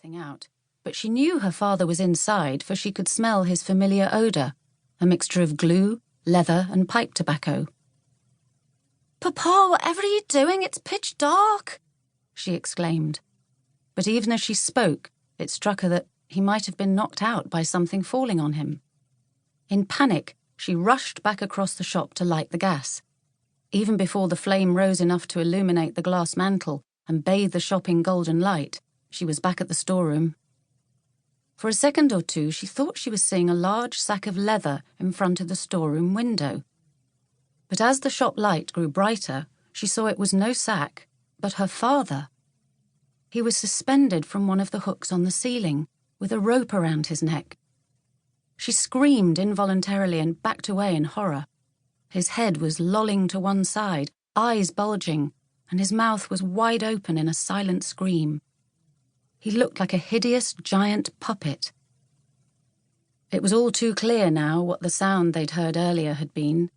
anything out, but she knew her father was inside, for she could smell his familiar odour, a mixture of glue, leather and pipe tobacco. "Papa, whatever are you doing? It's pitch dark," she exclaimed. But even as she spoke, it struck her that he might have been knocked out by something falling on him. In panic, she rushed back across the shop to light the gas. Even before the flame rose enough to illuminate the glass mantle and bathe the shop in golden light, she was back at the storeroom. For a second or two, she thought she was seeing a large sack of leather in front of the storeroom window. But as the shop light grew brighter, she saw it was no sack, but her father. He was suspended from one of the hooks on the ceiling, with a rope around his neck. She screamed involuntarily and backed away in horror. His head was lolling to one side, eyes bulging, and his mouth was wide open in a silent scream. He looked like a hideous giant puppet. It was all too clear now what the sound they'd heard earlier had been.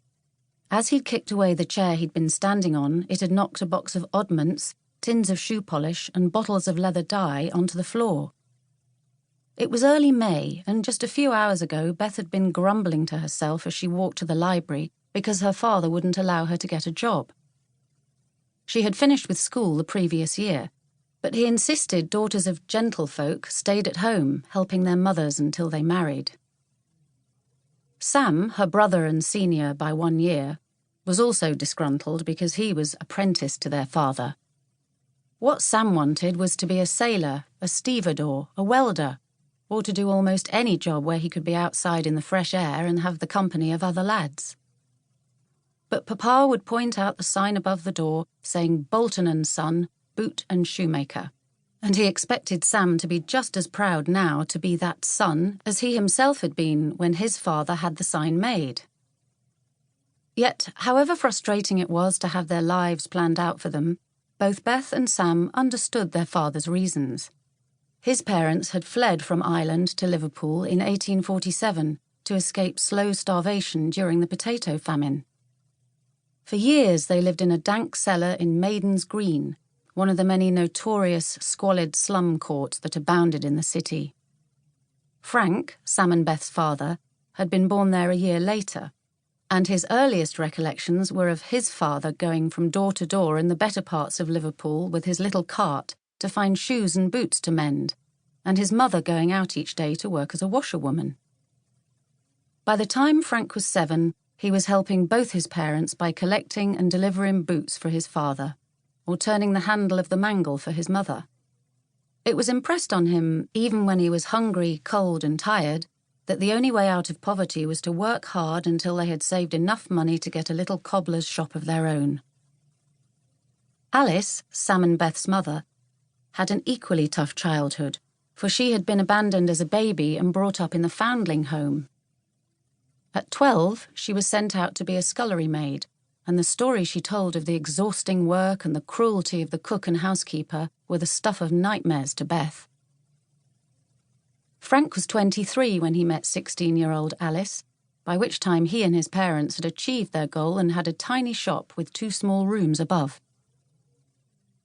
As he'd kicked away the chair he'd been standing on, it had knocked a box of oddments, tins of shoe polish, and bottles of leather dye onto the floor. It was early May, and just a few hours ago Beth had been grumbling to herself as she walked to the library because her father wouldn't allow her to get a job. She had finished with school the previous year, but he insisted daughters of gentlefolk stayed at home, helping their mothers until they married. Sam, her brother and senior by 1 year, was also disgruntled because he was apprenticed to their father. What Sam wanted was to be a sailor, a stevedore, a welder, or to do almost any job where he could be outside in the fresh air and have the company of other lads. But Papa would point out the sign above the door saying Bolton and Son, boot and shoemaker, and he expected Sam to be just as proud now to be that son as he himself had been when his father had the sign made. Yet, however frustrating it was to have their lives planned out for them, both Beth and Sam understood their father's reasons. His parents had fled from Ireland to Liverpool in 1847 to escape slow starvation during the potato famine. For years they lived in a dank cellar in Maiden's Green, one of the many notorious squalid slum courts that abounded in the city. Frank, Sam and Beth's father, had been born there a year later, and his earliest recollections were of his father going from door to door in the better parts of Liverpool with his little cart to find shoes and boots to mend, and his mother going out each day to work as a washerwoman. By the time Frank was 7, he was helping both his parents by collecting and delivering boots for his father, or turning the handle of the mangle for his mother. It was impressed on him, even when he was hungry, cold and tired, that the only way out of poverty was to work hard until they had saved enough money to get a little cobbler's shop of their own. Alice, Sam and Beth's mother, had an equally tough childhood, for she had been abandoned as a baby and brought up in the foundling home. At 12, she was sent out to be a scullery maid, and the story she told of the exhausting work and the cruelty of the cook and housekeeper were the stuff of nightmares to Beth. Frank was 23 when he met 16-year-old Alice, by which time he and his parents had achieved their goal and had a tiny shop with 2 small rooms above.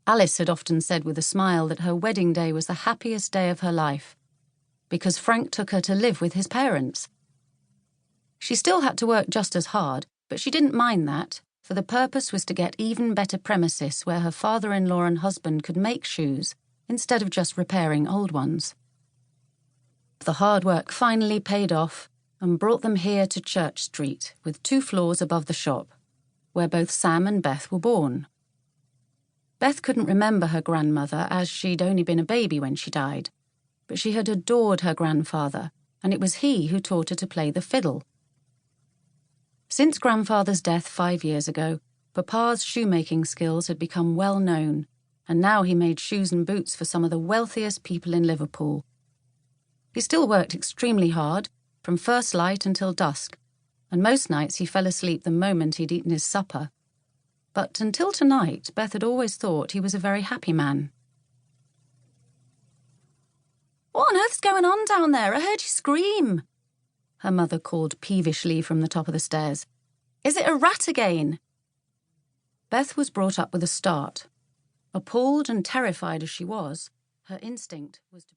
Alice had often said with a smile that her wedding day was the happiest day of her life, because Frank took her to live with his parents. She still had to work just as hard, but she didn't mind that, for the purpose was to get even better premises where her father-in-law and husband could make shoes, instead of just repairing old ones. The hard work finally paid off and brought them here to Church Street, with 2 floors above the shop, where both Sam and Beth were born. Beth couldn't remember her grandmother, as she'd only been a baby when she died, but she had adored her grandfather, and it was he who taught her to play the fiddle. Since grandfather's death 5 years ago, Papa's shoemaking skills had become well known, and now he made shoes and boots for some of the wealthiest people in Liverpool. He still worked extremely hard, from first light until dusk, and most nights he fell asleep the moment he'd eaten his supper. But until tonight, Beth had always thought he was a very happy man. "What on earth's going on down there? I heard you scream," her mother called peevishly from the top of the stairs. "Is it a rat again?" Beth was brought up with a start. Appalled and terrified as she was, her instinct was to